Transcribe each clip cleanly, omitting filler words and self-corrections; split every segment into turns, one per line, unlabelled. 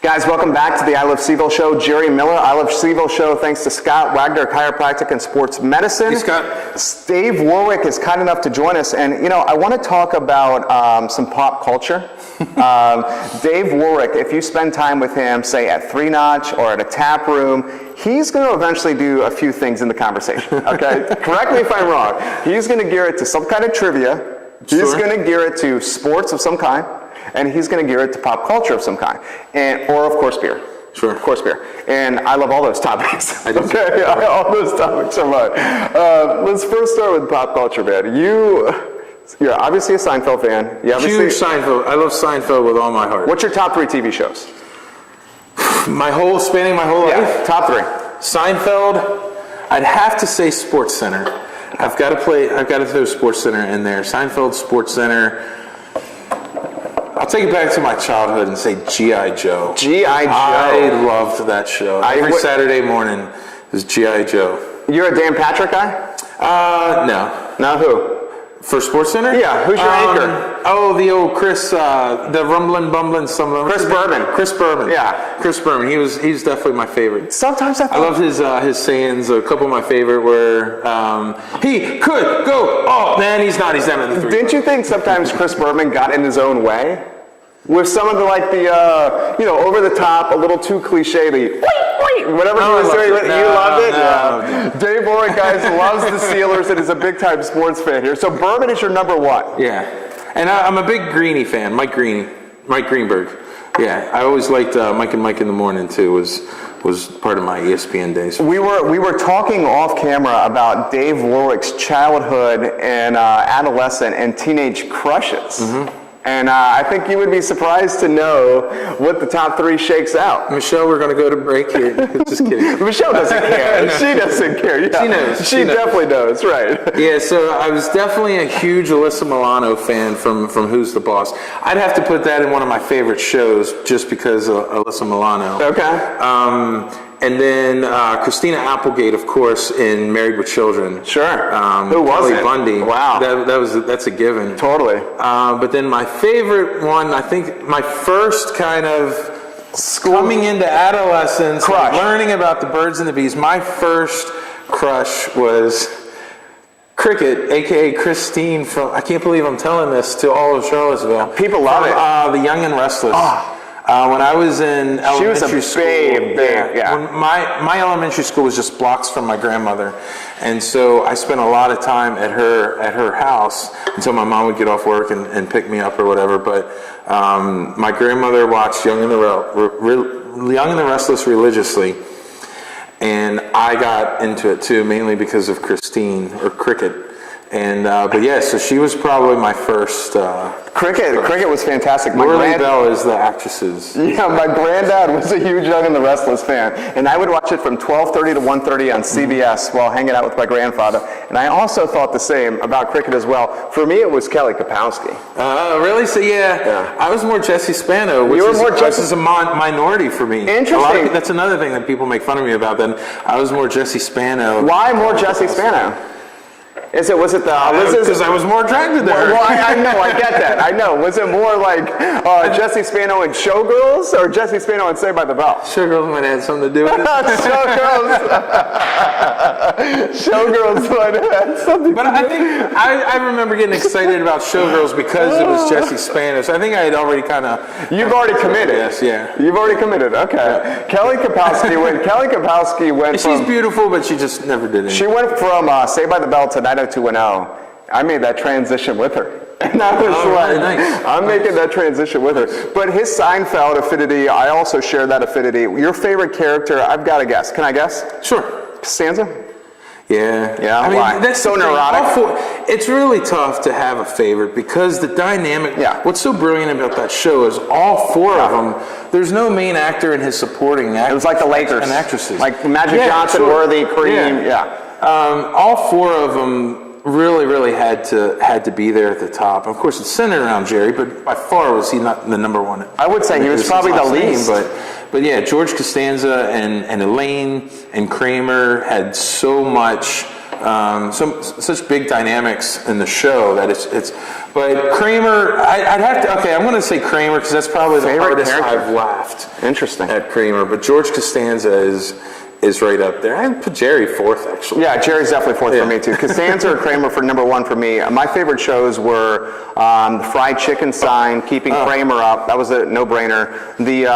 Guys, welcome back to the I Love CVille Show. Jerry Miller, I Love CVille Show, thanks to Scott Wagner, Chiropratic and Sports Medicine.
Hey, Scott.
Dave Warwick is kind enough to join us, and you know, I want to talk about some pop culture. Dave Warwick, if you spend time with him, say at Three Notch or at a tap room, he's going to eventually do a few things in the conversation, okay? Correct me if I'm wrong. He's going to gear it to some kind of trivia. He's going to gear it to sports of some kind. And he's going to gear it to pop culture of some kind, or of course beer.
Sure.
Of course beer. And I love all those topics.
I do.
Okay, all those topics are mine. Let's first start with pop culture, man. You're obviously a Seinfeld fan.
Huge Seinfeld. I love Seinfeld with all my heart.
What's your top 3 TV shows?
Spanning my whole life?
Top 3.
Seinfeld, I'd have to say Sports Center. I've got to throw Sports Center in there. Seinfeld, Sports Center. I'll take it back to my childhood and say G.I. Joe.
G.I. Joe.
I loved that show. Every Saturday morning was G.I. Joe.
You're a Dan Patrick guy?
No.
Now who?
For Sports Center?
Yeah, who's your anchor?
Oh, the old Chris, the rumbling, bumbling,
Chris Berman.
Chris Berman.
Yeah.
Chris Berman. He's definitely my favorite.
Sometimes I
love his sayings. A couple of my favorite were, he could go, oh, man, he's not. He's down at the 3.
Didn't you think sometimes Chris Berman got in his own way? With some of the, over the top, a little too cliche, whatever he was doing, you loved it? Yeah. Dave Warwick, guys, loves the Steelers and is a big-time sports fan here. So Berman is your number 1.
Yeah. And I'm a big Greeny fan, Mike Greenberg. Yeah, I always liked Mike and Mike in the Morning, too, was part of my ESPN days.
We were talking off camera about Dave Warwick's childhood and adolescent and teenage crushes. Mm-hmm. And I think you would be surprised to know what the top 3 shakes out.
Michelle, we're going to go to break here. Just kidding.
Michelle doesn't care. No. She doesn't care. Yeah.
She knows.
She definitely knows, right.
Yeah, so I was definitely a huge Alyssa Milano fan from Who's the Boss. I'd have to put that in one of my favorite shows just because of Alyssa Milano.
Okay.
And then Christina Applegate, of course, in Married with Children.
Sure. Who was it?
Bundy.
Wow.
That's a given.
Totally.
But then my favorite one, I think my first kind of coming into adolescence, like learning about the birds and the bees, my first crush was Cricket, a.k.a. Christine from, I can't believe I'm telling this to all of Charlottesville.
People love it.
The Young and Restless.
Oh.
When I was in elementary school,
yeah.
My elementary school was just blocks from my grandmother, and so I spent a lot of time at her house until my mom would get off work and pick me up or whatever. But my grandmother watched Young and the Restless religiously, and I got into it too, mainly because of Christine or Cricket. And but yeah, so she was probably my first.
Cricket was fantastic.
Lorelei Bell is the actress's.
Yeah, my granddad was a huge Young and the Restless fan, and I would watch it from 12:30 to 1:30 on CBS while hanging out with my grandfather. And I also thought the same about Cricket as well. For me, it was Kelly Kapowski.
Really? So yeah, I was more Jesse Spano, which is a minority for me.
Interesting.
That's another thing that people make fun of me about. Then I was more Jesse Spano.
Why more Jesse Spano? Was it the
because I was more attracted to her.
Well, I know, I get that. I know. Was it more like Jesse Spano and Showgirls or Jesse Spano and Saved by the Bell?
Showgirls might have something to do with it.
Showgirls might have something
But I think I remember getting excited about Showgirls because it was Jesse Spano. So I think I had already kind of...
You've already committed.
Yes, yeah.
You've already committed. Okay. Yeah. Kelly Kapowski went
She's beautiful, but she just never did it.
She went from Saved by the Bell to 90210. I made that transition with her. And I was
really nice.
I'm making that transition with her. But his Seinfeld affinity, I also share that affinity. Your favorite character, I've got to guess. Can I guess?
Sure.
Costanza?
Yeah.
Yeah,
I mean,
why?
That's
so neurotic.
It's really tough to have a favorite because the dynamic, what's so brilliant about that show is all 4 of them, there's no main actor and his supporting actors.
It was like the Lakers.
And actresses.
Like Magic Johnson, Worthy, Kareem,
all 4 of them really had to be there at the top. Of course, it's centered around Jerry, but by far was he not the number 1?
I would say he was probably the least.
But yeah, George Costanza and Elaine and Kramer had so much such big dynamics in the show that it's. But Kramer, I'd have to. Okay, I'm going to say Kramer because that's probably the hardest I've laughed.
Interesting.
At Kramer, but George Costanza is right up there. I'd put Jerry fourth, actually.
Yeah, Jerry's definitely fourth for me too. Costanza or Kramer for number one for me. My favorite shows were the Fried Chicken Sign, Keeping Kramer Up. That was a no-brainer. The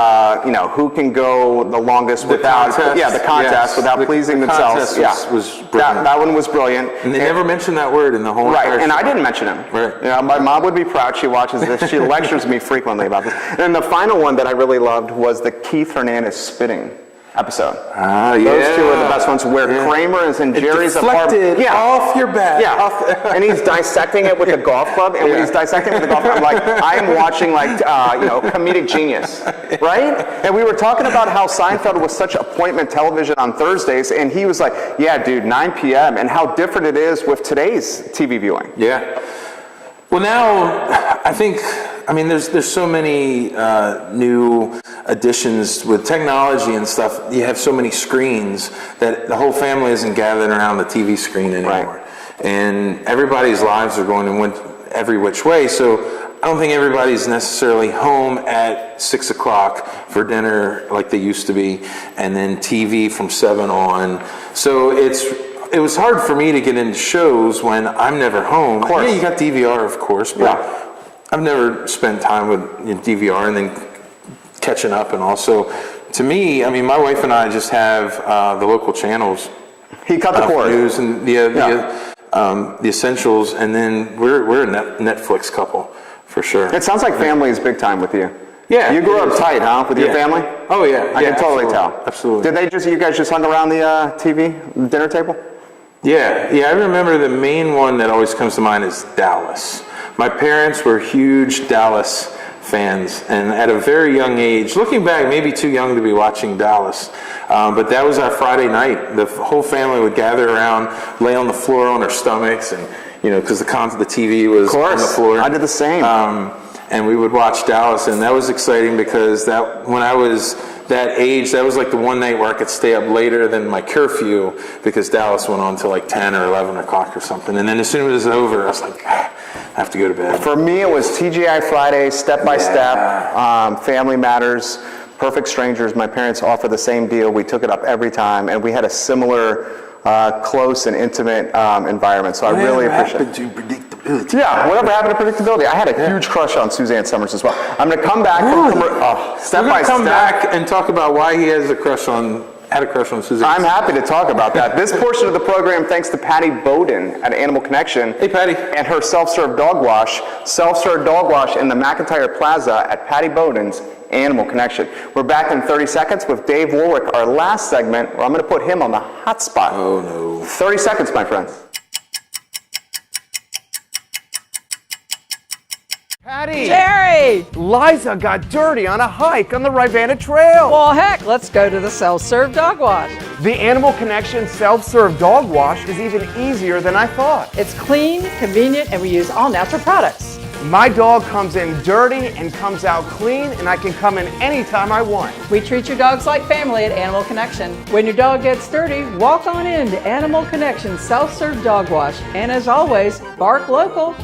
who can go the longest without the contest without pleasing themselves.
Was brilliant.
That one was brilliant.
And they never mentioned that word in the whole entire
and
show.
I didn't mention him.
Right.
Yeah, my mom would be proud. She watches this. She lectures me frequently about this. And the final one that I really loved was the Keith Hernandez spitting episode. Those two are the best ones where Kramer is in Jerry's apartment.
Off your back.
Yeah. And he's dissecting it with a golf club. And when he's dissecting it with a golf club, I'm like, I'm watching comedic genius, right? And we were talking about how Seinfeld was such appointment television on Thursdays, and he was like, yeah, dude, 9 p.m. and how different it is with today's TV viewing.
Yeah. Well, now I think. There's so many new additions with technology and stuff. You have so many screens that the whole family isn't gathered around the TV screen anymore. Right. And everybody's lives are going every which way. So I don't think everybody's necessarily home at 6 o'clock for dinner like they used to be, and then TV from 7 on. So it was hard for me to get into shows when I'm never home. Of course. Yeah, you got DVR, of course, but I've never spent time with DVR and then catching up. And also, to me, my wife and I just have the local channels.
He cut the cord.
News and the essentials, and then we're a Netflix couple for sure.
It sounds like family is big time with you.
Yeah.
You grew up tight, huh, with your family?
Oh yeah.
I can totally tell.
Absolutely.
Did you guys just hung around the TV dinner table?
Yeah. I remember the main one that always comes to mind is Dallas. My parents were huge Dallas fans, and at a very young age, looking back, maybe too young to be watching Dallas, but that was our Friday night. The whole family would gather around, lay on the floor on our stomachs, and because the TV was on the floor.
I did the same.
And we would watch Dallas, and that was exciting because when I was that age, that was like the one night where I could stay up later than my curfew because Dallas went on to like 10 or 11 o'clock or something. And then as soon as it was over, I was like, I have to go to bed.
For me, it was TGI Fridays, Step by Step, Family Matters, Perfect Strangers. My parents offered the same deal. We took it up every time, and we had a similar close and intimate environment. So I really appreciate it. Yeah, whatever happened to predictability? I had a huge crush on Suzanne Summers as well. I'm going to come back from Step by Step.
Come back and talk about why he has a crush on Suzanne.
I'm happy to talk about that. This portion of the program thanks to Patty Bowden at Animal Connection.
Hey, Patty.
And her self-serve dog wash. Self-serve dog wash in the McIntyre Plaza at Patty Bowden's Animal Connection. We're back in 30 seconds with Dave Warwick, our last segment, where I'm going to put him on the hot spot.
Oh, no.
30 seconds, my friends. Patty!
Jerry!
Liza got dirty on a hike on the Rivanna Trail.
Well, heck, let's go to the self-serve dog wash.
The Animal Connection self-serve dog wash is even easier than I thought.
It's clean, convenient, and we use all natural products.
My dog comes in dirty and comes out clean, and I can come in anytime I want.
We treat your dogs like family at Animal Connection. When your dog gets dirty, walk on in to Animal Connection self-serve dog wash. And as always, bark local.